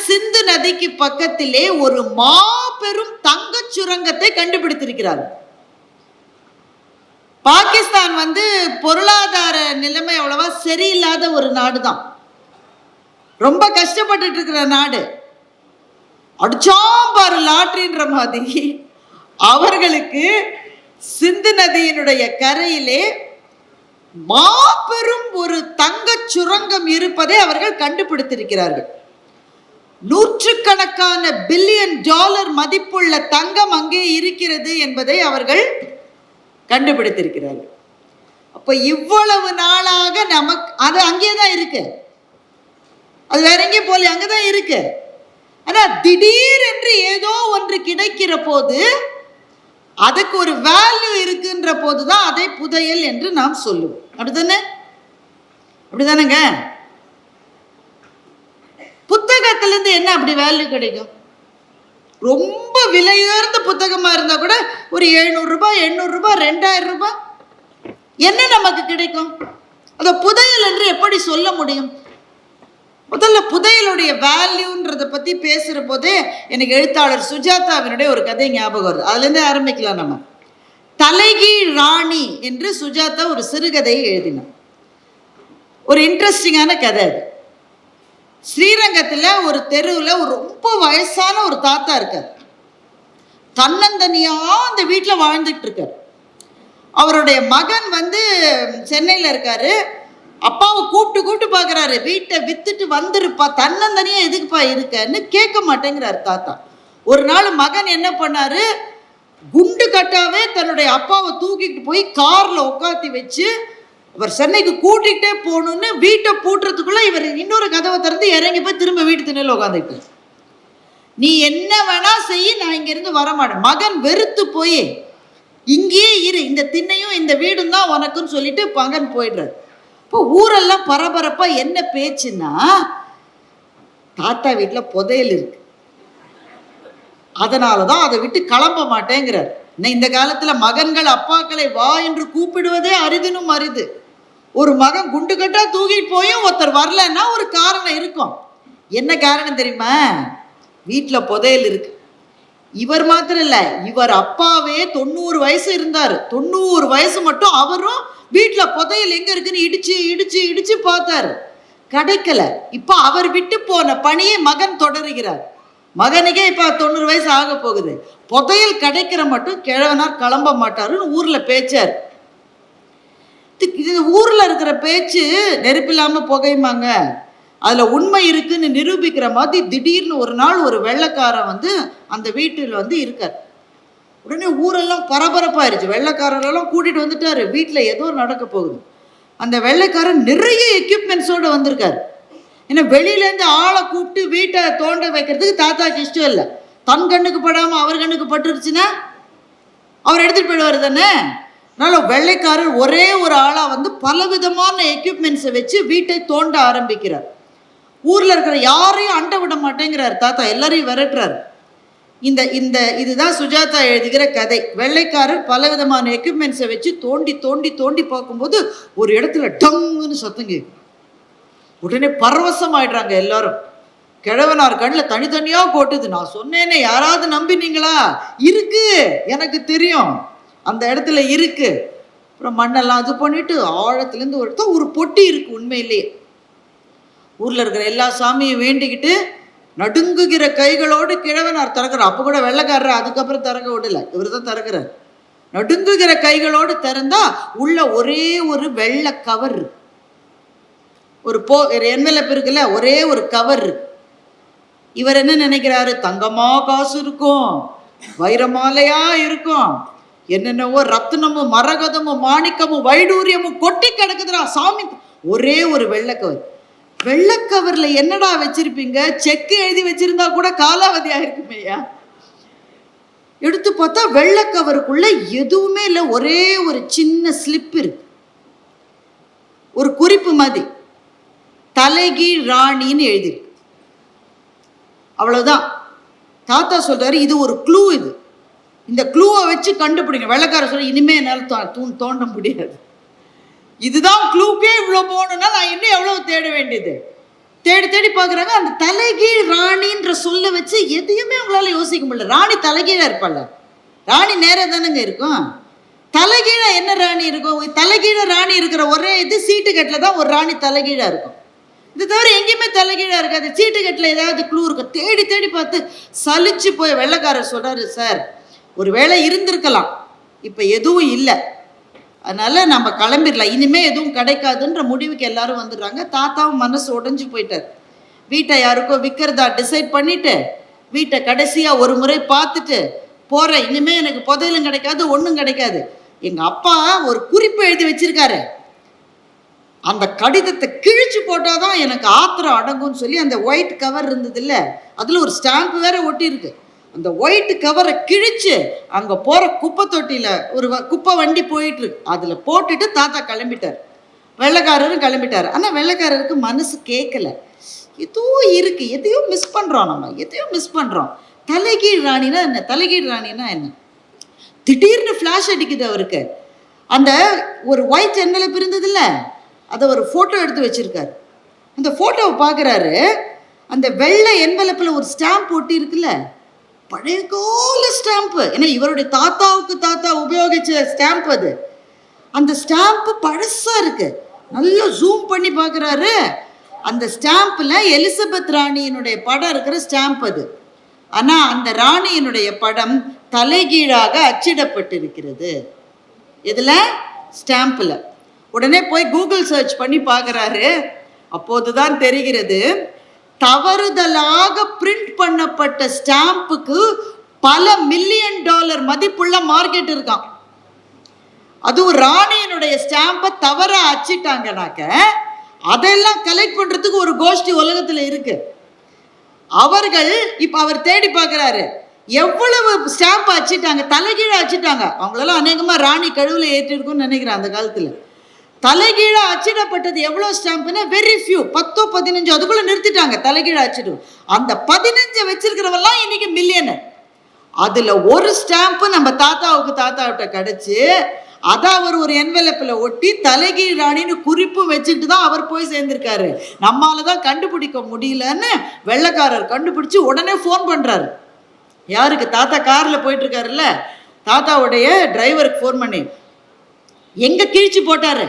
சிந்து நதிக்கு பக்கத்திலே ஒரு மாபெரும் தங்க சுரங்கத்தை கண்டுபிடித்திருக்கிறார். பாகிஸ்தான் பொருளாதார நிலைமை அவ்வளவா சரியில்லாத ஒரு நாடு தான், ரொம்ப கஷ்டப்பட்டு இருக்கிற நாடு. அடிச்சாம்பாரு லாட்ரின்ற மாதிரி அவர்களுக்கு சிந்து நதியினுடைய கரையிலே மாபெரும் ஒரு தங்க சுரங்கம் இருப்பதை அவர்கள் கண்டுபிடித்திருக்கிறார்கள். நூற்றுக்கணக்கான பில்லியன் டாலர் மதிப்புள்ள தங்கம் அங்கே இருக்கிறது என்பதை அவர்கள் கண்டுபிடித்திருக்கிறார்கள். அப்ப இவ்வளவு நாளாக நமக்கு அது அங்கேதான் இருக்கு, அது வேற எங்கேயும் போல, அங்கதான் இருக்கு. ஆனா திடீர் என்று ஏதோ ஒன்று கிடைக்கிற போது அதுக்கு ஒரு வேல்யூ இருக்குன்ற போதுதான் அதை புதையல் என்று நாம் சொல்லுவோம். அப்படித்தானே? அப்படிதானங்க? புத்தகத்திலிருந்து என்ன அப்படி வேல்யூ கிடைக்கும்? ரொம்ப விலையுயர்ந்த புத்தகமா இருந்தா கூட ஒரு 700 ரூபாய், 800 ரூபாய், 2000 ரூபாய் என்ன நமக்கு கிடைக்கும்? அதை புதையல் என்று எப்படி சொல்ல முடியும்? முதல்ல புதையலுடைய வேல்யூன்றதை பத்தி பேசுற போதே எனக்கு எழுத்தாளர் சுஜாதாவினுடைய ஒரு கதை ஞாபகம் வருது. அதுல இருந்து ஆரம்பிக்கலாம். நம்ம தலைகீழ் ராணி என்று சுஜாதா ஒரு சிறுகதையை எழுதினார். ஒரு இன்ட்ரெஸ்டிங்கான கதை அது. ஸ்ரீரங்கத்தில் ஒரு தெருவில் ஒரு ரொம்ப வயசான ஒரு தாத்தா இருக்கார். தன்னந்தனியா அந்த வீட்டில் வாழ்ந்துட்டு இருக்கார். அவருடைய மகன் சென்னையில் இருக்காரு. அப்பாவை கூப்பிட்டு பார்க்குறாரு, வீட்டை வித்துட்டு வந்துருப்பா, தன்னந்தனியா எதுக்குப்பா இருக்கன்னு கேட்க மாட்டேங்கிறார் தாத்தா. ஒரு நாள் மகன் என்ன பண்ணாரு, குண்டு கட்டாவே தன்னுடைய அப்பாவை தூக்கிட்டு போய் கார்ல உட்காத்தி வச்சு அவர் சென்னைக்கு கூட்டிகிட்டே போகணுன்னு வீட்டை பூட்டுறதுக்குள்ள இவர் இன்னொரு கதவை திறந்து இறங்கி போய் திரும்ப வீட்டு திண்ணையில் உட்காந்துட்டு, நீ என்ன வேணா செய்ய, நான் இங்கிருந்து வரமாட்டேன். மகன் வெறுத்து போய் இங்கேயே இரு, இந்த திண்ணையும் இந்த வீடும் தான் உனக்குன்னு சொல்லிட்டு மகன் போயிடுறாரு. இப்போ ஊரெல்லாம் பரபரப்பா என்ன பேச்சுன்னா, தாத்தா வீட்டில் புதையல் இருக்கு, அதனாலதான் அதை விட்டு கிளம்ப மாட்டேங்கிறார். இந்த காலத்துல மகன்கள் அப்பாக்களை வா என்று கூப்பிடுவதே அரிதினும் அரிது. ஒரு மகன் குண்டு கட்டா தூக்கிட்டு போயும் ஒருத்தர் வரலன்னா ஒரு காரணம் இருக்கும். என்ன காரணம் தெரியுமா? வீட்டில் புதையல் இருக்கு. இவர் மாத்திரம் இல்ல, இவர் அப்பாவே 90 வயசு இருந்தாரு. 90 வயசு மட்டும் அவரும் வீட்டில் புதையல் எங்க இருக்குன்னு இடிச்சு இடிச்சு இடிச்சு பார்த்தாரு, கிடைக்கல. இப்ப அவர் விட்டு போன பணியை மகன் தொடருகிறார். மகனுக்கே இப்ப 90 வயசு ஆக போகுது. புதையல் கிடைக்கிற மட்டும் கிழவனார் கிளம்ப மாட்டாருன்னு ஊர்ல பேச்சார். இது ஊர்ல இருக்கிற பேச்சு நெருப்பில்லாம புகையுமாங்க. அதுல உண்மை இருக்குன்னு நிரூபிக்கிற மாதிரி திடீர்னு ஒரு நாள் ஒரு வெள்ளைக்காரன் அந்த வீட்டில் இருக்கார். உடனே ஊரெல்லாம் பரபரப்பாயிருச்சு. வெள்ளைக்காரரெல்லாம் கூட்டிட்டு வந்துட்டாரு. வீட்டுல ஏதோ நடக்க போகுது. அந்த வெள்ளைக்காரன் நிறைய எக்யூப்மெண்ட்ஸோட வந்திருக்காரு. ஏன்னா வெளியிலேருந்து ஆளை கூப்பிட்டு வீட்டை தோண்ட வைக்கிறதுக்கு தாத்தாக்கு இஷ்டம் இல்லை. தன் கண்ணுக்கு படாமல் அவர் கண்ணுக்கு பட்டுருச்சுன்னா அவர் எடுத்துகிட்டு போயிடுவார் தானே. அதனால வெள்ளைக்காரர் ஒரே ஒரு ஆளாக பலவிதமான எக்யூப்மெண்ட்ஸை வச்சு வீட்டை தோண்ட ஆரம்பிக்கிறார். ஊரில் இருக்கிற யாரையும் அண்டை விட மாட்டேங்கிறார் தாத்தா, எல்லாரையும் விரட்டுறார். இதுதான் சுஜாதா எழுதுகிற கதை. வெள்ளைக்காரர் பலவிதமான எக்யூப்மெண்ட்ஸை வச்சு தோண்டி தோண்டி தோண்டி பார்க்கும்போது ஒரு இடத்துல டங்குன்னு சத்தம் கேட்கும். உடனே பரவசம் ஆயிடுறாங்க எல்லாரும். கிழவனார் கண்ணில் தனித்தனியாக கொட்டுது. நான் சொன்னேனே, யாராவது நம்பினீங்களா? இருக்கு, எனக்கு தெரியும், அந்த இடத்துல இருக்கு. அப்புறம் மண்ணெல்லாம் அது பண்ணிட்டு ஆழத்துலேருந்து ஒரு பொட்டி இருக்கு. உண்மையிலேயே ஊரில் இருக்கிற எல்லா சாமியும் வேண்டிக்கிட்டு நடுங்குகிற கைகளோடு கிழவனார் திறக்கிறார். அப்போ கூட வெள்ளைக்காரர் அதுக்கப்புறம் திறக்க விடல, இவர் தான் திறக்கிறார். நடுங்குகிற கைகளோடு திறந்தா உள்ள ஒரே ஒரு வெள்ளை கவர், ஒரு என்வெலப் இருக்குல்ல, ஒரே ஒரு கவர். இவர் என்ன நினைக்கிறாரு? தங்கமா காசு இருக்கும், வைரமாலையா இருக்கும், என்னென்னவோ ரத்னமும் மரகதமும் மாணிக்கமும் வைடூரியமும் கொட்டி கிடக்குதுடா சாமி. ஒரே ஒரு வெள்ளைக்கவர். வெள்ளைக்கவர்ல என்னடா வச்சிருப்பீங்க? செக்கு எழுதி வச்சிருந்தா கூட காலாவதியா இருக்குமேயா. எடுத்து பார்த்தா வெள்ளைக்கவருக்குள்ள எதுவுமே இல்லை, ஒரே ஒரு சின்ன ஸ்லிப் இருக்கு, ஒரு குறிப்பு மாதிரி, தலைகீழ் ராணின்னு எழுதிருக்கு. அவ்வளவுதான். தாத்தா சொல்றாரு, இது ஒரு க்ளூ, இது இந்த க்ளூவை வச்சு கண்டுபிடிங்க. வெள்ளைக்கார சொல்ற, இனிமே என்னால் தோண்ட முடியாது, இதுதான் க்ளூக்கே இவ்வளோ போகணும்னா நான் இன்னும் எவ்வளவு தேட வேண்டியது. தேடி தேடி பார்க்குறாங்க. அந்த தலைகீழ் ராணின்ற சொல்ல வச்சு எதையுமே அவங்களால யோசிக்க முடியல. ராணி தலைகீழாக இருப்பாள், ராணி நேராக தானேங்க இருக்கும். தலைகீழ என்ன ராணி இருக்கும்? தலைகீழ ராணி இருக்கிற ஒரே இது சீட்டுக்கட்டில் தான் ஒரு ராணி தலைகீழாக இருக்கும். இது தவிர எங்கேயுமே தலைகீழாக இருக்காது. சீட்டுக்கட்டில் ஏதாவது க்ளூ இருக்கும். தேடி தேடி பார்த்து சலிச்சு போய் வெள்ளைக்காரர் சொல்கிறாரு, சார் ஒரு வேளை இருந்திருக்கலாம், இப்போ எதுவும் இல்லை, அதனால் நம்ம கிளம்பிடலாம், இனிமேல் எதுவும் கிடைக்காதுன்ற முடிவுக்கு எல்லாரும் வந்துடுறாங்க. தாத்தாவும் மனசு உடஞ்சி போயிட்டார். வீட்டை யாருக்கோ விற்கிறதா டிசைட் பண்ணிவிட்டு வீட்டை கடைசியாக ஒரு முறை பார்த்துட்டு போகிறேன், இனிமேல் எனக்கு புதையலும் கிடைக்காது, ஒன்றும் கிடைக்காது. எங்கள் அப்பா ஒரு குறிப்பு எழுதி வச்சிருக்காரு, அந்த கடிதத்தை கிழிச்சு போட்டால் தான் எனக்கு ஆத்திரம் அடங்கும்னு சொல்லி அந்த ஒயிட் கவர் இருந்தது இல்லை, அதில் ஒரு ஸ்டாம்ப் வேற ஒட்டியிருக்கு. அந்த ஒயிட் கவரை கிழிச்சு அங்கே போகிற குப்பை தொட்டியில் ஒரு குப்பை வண்டி போயிட்டுருக்கு, அதில் போட்டுட்டு தாத்தா கிளம்பிட்டார். வெள்ளைக்காரரும் கிளம்பிட்டார். ஆனால் வெள்ளைக்காரருக்கு மனசு கேட்கல, எதுவும் இருக்குது, எதையோ மிஸ் பண்ணுறோம், நம்ம எதையோ மிஸ் பண்ணுறோம். தலைகீழ் ராணினா என்ன, தலைகீழ் ராணினா என்ன? திடீர்னு ஃப்ளாஷ் அடிக்குது அவருக்கு. அந்த ஒரு ஒயிட் என்வலப் இருந்தது இல்லை, அதை ஒரு ஃபோட்டோ எடுத்து வச்சுருக்காரு. அந்த ஃபோட்டோவை பார்க்குறாரு, அந்த வெள்ளை என்வலப்பில் ஒரு ஸ்டாம்ப் ஒட்டி இருக்குல்ல, பழைய கால ஸ்டாம்ப்பு. ஏன்னா இவருடைய தாத்தாவுக்கு தாத்தா உபயோகிச்ச ஸ்டாம்ப் அது. அந்த ஸ்டாம்ப்பு பழசாக இருக்குது. நல்லா ஜூம் பண்ணி பார்க்குறாரு. அந்த ஸ்டாம்பில் எலிசபெத் ராணியினுடைய படம் இருக்கிற ஸ்டாம்ப் அது. ஆனால் அந்த ராணியினுடைய படம் தலைகீழாக அச்சிடப்பட்டிருக்கிறது. இதில் ஸ்டாம்பில். உடனே போய் கூகுள் சர்ச் பண்ணி பார்க்குறாரு. அப்போதுதான் தெரிகிறது, தவறுதலாக பிரிண்ட் பண்ணப்பட்ட ஸ்டாம்புக்கு பல $1,000,000 மதிப்புள்ள மார்க்கெட் இருக்கான். அதுவும் ராணியினுடைய ஸ்டாம்பை தவற அச்சிட்டாங்கனாக்க அதெல்லாம் கலெக்ட் பண்ணுறதுக்கு ஒரு கோஷ்டி உலகத்தில் இருக்கு. அவர்கள் இப்போ அவர் தேடி பார்க்குறாரு, எவ்வளவு ஸ்டாம்ப் அச்சிட்டாங்க, தலைகீழாக அச்சிட்டாங்க. அவங்களெல்லாம் அநேகமாக ராணி கழுவில் ஏற்றிருக்குன்னு நினைக்கிறேன். அந்த காலத்தில் தலைகீழாக அச்சிடப்பட்டது எவ்வளோ ஸ்டாம்புன்னா வெரி ஃபியூ, 10-15 அதுக்குள்ளே நிறுத்திட்டாங்க தலைகீழாக அச்சிடும். அந்த 15 வச்சிருக்கிறவெல்லாம் இன்னைக்கு மில்லியனர். அதில் ஒரு ஸ்டாம்ப்பு நம்ம தாத்தாவிட்ட கிடச்சி அதை அவர் ஒரு என்வெலப்பில் ஒட்டி தலைகீழ் ராணின்னு குறிப்பு வச்சுட்டு தான் அவர் போய் சேர்ந்திருக்காரு. நம்மளால தான் கண்டுபிடிக்க முடியலன்னு வெள்ளைக்காரர் கண்டுபிடிச்சி உடனே ஃபோன் பண்ணுறாரு. யாருக்கு? தாத்தா காரில் போயிட்டுருக்காருல்ல, தாத்தாவுடைய டிரைவருக்கு ஃபோன் பண்ணி, எங்கே கிழிச்சு போட்டார்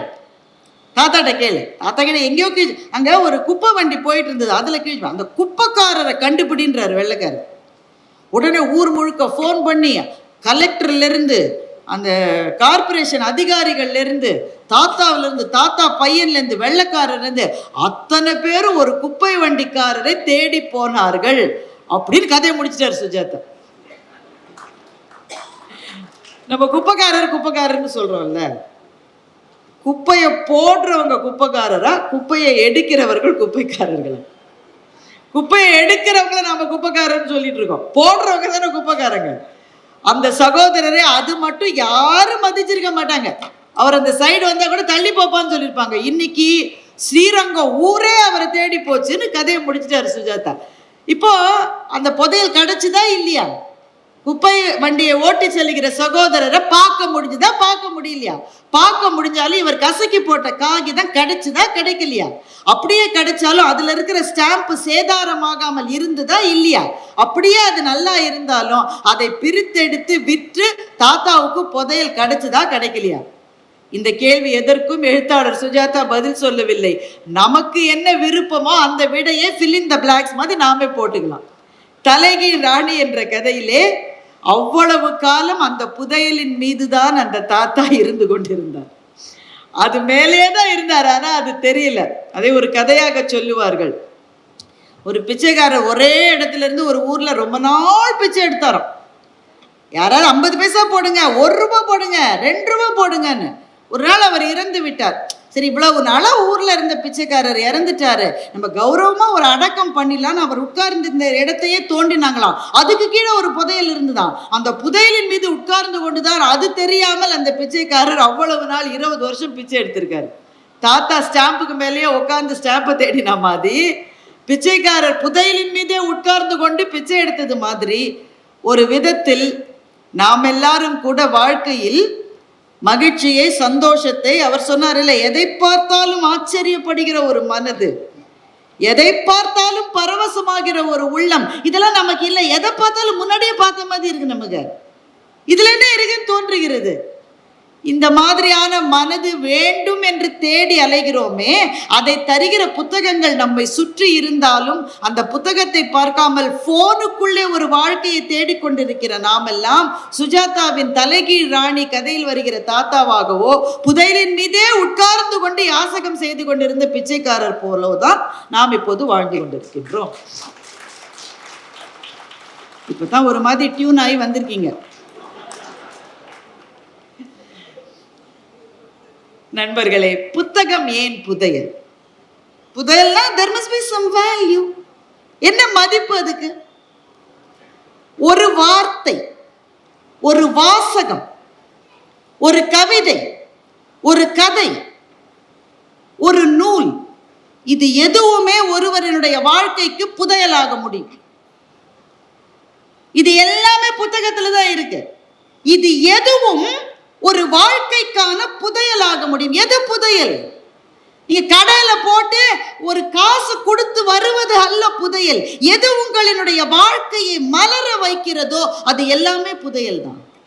தாத்தாட்ட கேளு. தாத்தா கிட்ட எங்கேயோ கிழிச்சு, அங்கே ஒரு குப்பை வண்டி போயிட்டு இருந்தது, அதில் கிழிச்சு, அந்த குப்பைக்காரரை கண்டுபிடின்றார் வெள்ளைக்காரர். உடனே ஊர் முழுக்க ஃபோன் பண்ணி கலெக்டர்லேருந்து அந்த கார்பரேஷன் அதிகாரிகள்லேருந்து தாத்தாவிலேருந்து தாத்தா பையன்லேருந்து வெள்ளைக்காரர்லேருந்து அத்தனை பேரும் ஒரு குப்பை வண்டிக்காரரை தேடி போனார்கள் அப்படின்னு கதையை முடிச்சிட்டார் சுஜாதா. நம்ம குப்பைக்காரர்னு சொல்றோம்ல, குப்பையை போடுறவங்க குப்பைக்காரரா, குப்பையை எடுக்கிறவர்கள் குப்பைக்காரர்களா? குப்பையை எடுக்கிறவங்கள நம்ம குப்பைக்காரன்னு சொல்லிட்டு இருக்கோம், போடுறவங்க தானே குப்பைக்காரங்க. அந்த சகோதரரை அது மட்டும் யாரும் மதிச்சிருக்க மாட்டாங்க. அவர் அந்த சைடு வந்தா கூட தள்ளி போப்பான்னு சொல்லியிருப்பாங்க. இன்னைக்கு ஸ்ரீரங்கம் ஊரே அவரை தேடி போச்சுன்னு கதையை முடிச்சிட்டாரு சுஜாதா. இப்போ அந்த புதையல் கிடைச்சுதா இல்லையா? குப்பை வண்டியை ஓட்டி செல்லுகிற சகோதரரை பார்க்க முடிஞ்சுதா, பார்க்க முடியலையா? பார்க்க முடிஞ்சாலும் இவர் கசக்கி போட்ட காகிதம் கிடைச்சுதா, கிடைக்கலையா? அப்படியே கிடைச்சாலும் அதுல இருக்கிற ஸ்டாம்ப் சேதாரமாகாமல் இருந்ததா இல்லையா? அப்படியே அது நல்லா இருந்தாலும் அதை பிரித்தெடுத்து விற்று தாத்தாவுக்கு புதையல் கிடைச்சுதா, கிடைக்கலையா? இந்த கேள்வி எதற்கும் எழுத்தாளர் சுஜாதா பதில் சொல்லவில்லை. நமக்கு என்ன விருப்பமோ அந்த விடையை fill in the blanks மாதிரி நாமே போட்டுக்கலாம். தலைகீழ் ராணி என்ற கதையிலே அவ்வளவு காலம் அந்த புதையலின் மீதுதான் அந்த தாத்தா இருந்து கொண்டிருந்தார். அது மேலே தான் இருந்தார், ஆனால் அது தெரியல. அதை ஒரு கதையாக சொல்லுவார்கள். ஒரு பிச்சைக்காரர் ஒரே இடத்துல இருந்து ஒரு ஊர்ல ரொம்ப நாள் பிச்சை எடுத்தாராம். யாராவது 50 பைசா போடுங்க, 1 ரூபாய் போடுங்க, 2 ரூபாய் போடுங்கன்னு. ஒரு நாள் அவர் இறந்து விட்டார். சரி, இவ்வளவு நாளா ஊர்ல இருந்த பிச்சைக்காரர் இறந்துட்டாரு, நம்ம கௌரவமா ஒரு அடக்கம் பண்ணிடலான்னு அவர் உட்கார்ந்து இந்த இடத்தையே தோண்டினாங்களாம். அதுக்கு கீழே ஒரு புதையல் இருந்துதான். அந்த புதையலின் மீது உட்கார்ந்து கொண்டுதான் அது தெரியாமல் அந்த பிச்சைக்காரர் அவ்வளவு நாள் 20 வருஷம் பிச்சை எடுத்திருக்காரு. தாத்தா ஸ்டாம்புக்கு மேலேயே உட்கார்ந்து ஸ்டாம்பை தேடின மாதிரி பிச்சைக்காரர் புதையலின் மீதே உட்கார்ந்து கொண்டு பிச்சை எடுத்தது மாதிரி ஒரு விதத்தில் நாம் எல்லாரும் கூட வாழ்க்கையில் மகிழ்ச்சியை, சந்தோஷத்தை, அவர் சொன்னார் இல்லை, எதை பார்த்தாலும் ஆச்சரியப்படுகிற ஒரு மனது, எதை பார்த்தாலும் பரவசமாகிற ஒரு உள்ளம், இதெல்லாம் நமக்கு இல்லை. எதை பார்த்தாலும் முன்னாடியே பார்த்த மாதிரி இருக்கு நமக்கு. இதுல என்ன இருக்குன்னு தோன்றுகிறது. இந்த மாதிரியான மனது வேண்டும் என்று தேடி அலைகிறோமே, அதை தருகிற புத்தகங்கள் நம்மை சுற்றி இருந்தாலும் அந்த புத்தகத்தை பார்க்காமல் போனுக்குள்ளே ஒரு வாழ்க்கையை தேடிக்கொண்டிருக்கிற நாமெல்லாம் சுஜாதாவின் தலைகீழ் ராணி கதையில் வருகிற தாத்தாவாகவோ புதையலின் மீதே உட்கார்ந்து கொண்டு யாசகம் செய்து கொண்டிருந்த பிச்சைக்காரர் போலோதான் நாம் இப்போது வாழ்ந்து கொண்டிருக்கின்றோம். இப்பதான் ஒரு மாதிரி டியூன் ஆகி வந்திருக்கீங்க. நண்பர்களே, புத்தகம் ஏன் புதையல்? புதையல்னா there must be some value. என்ன மதிப்பு அதுக்கு? ஒரு வார்த்தை, ஒரு வாசகம், ஒரு கவிதை, ஒரு கதை, ஒரு நூல், இது எதுவுமே ஒருவரினுடைய வாழ்க்கைக்கு புதையலாக முடியும். இது எல்லாமே புத்தகத்துல தான் இருக்கு. இது எதுவும் ஒரு வாழ்க்கைக்கான புதையலாக முடியும். எது புதையல்? நீங்க கடையில போட்டு ஒரு காசு கொடுத்து வருவது அல்ல புதையல். எது உங்களினுடைய வாழ்க்கையை மலர வைக்கிறதோ அது எல்லாமே புதையல் தான்.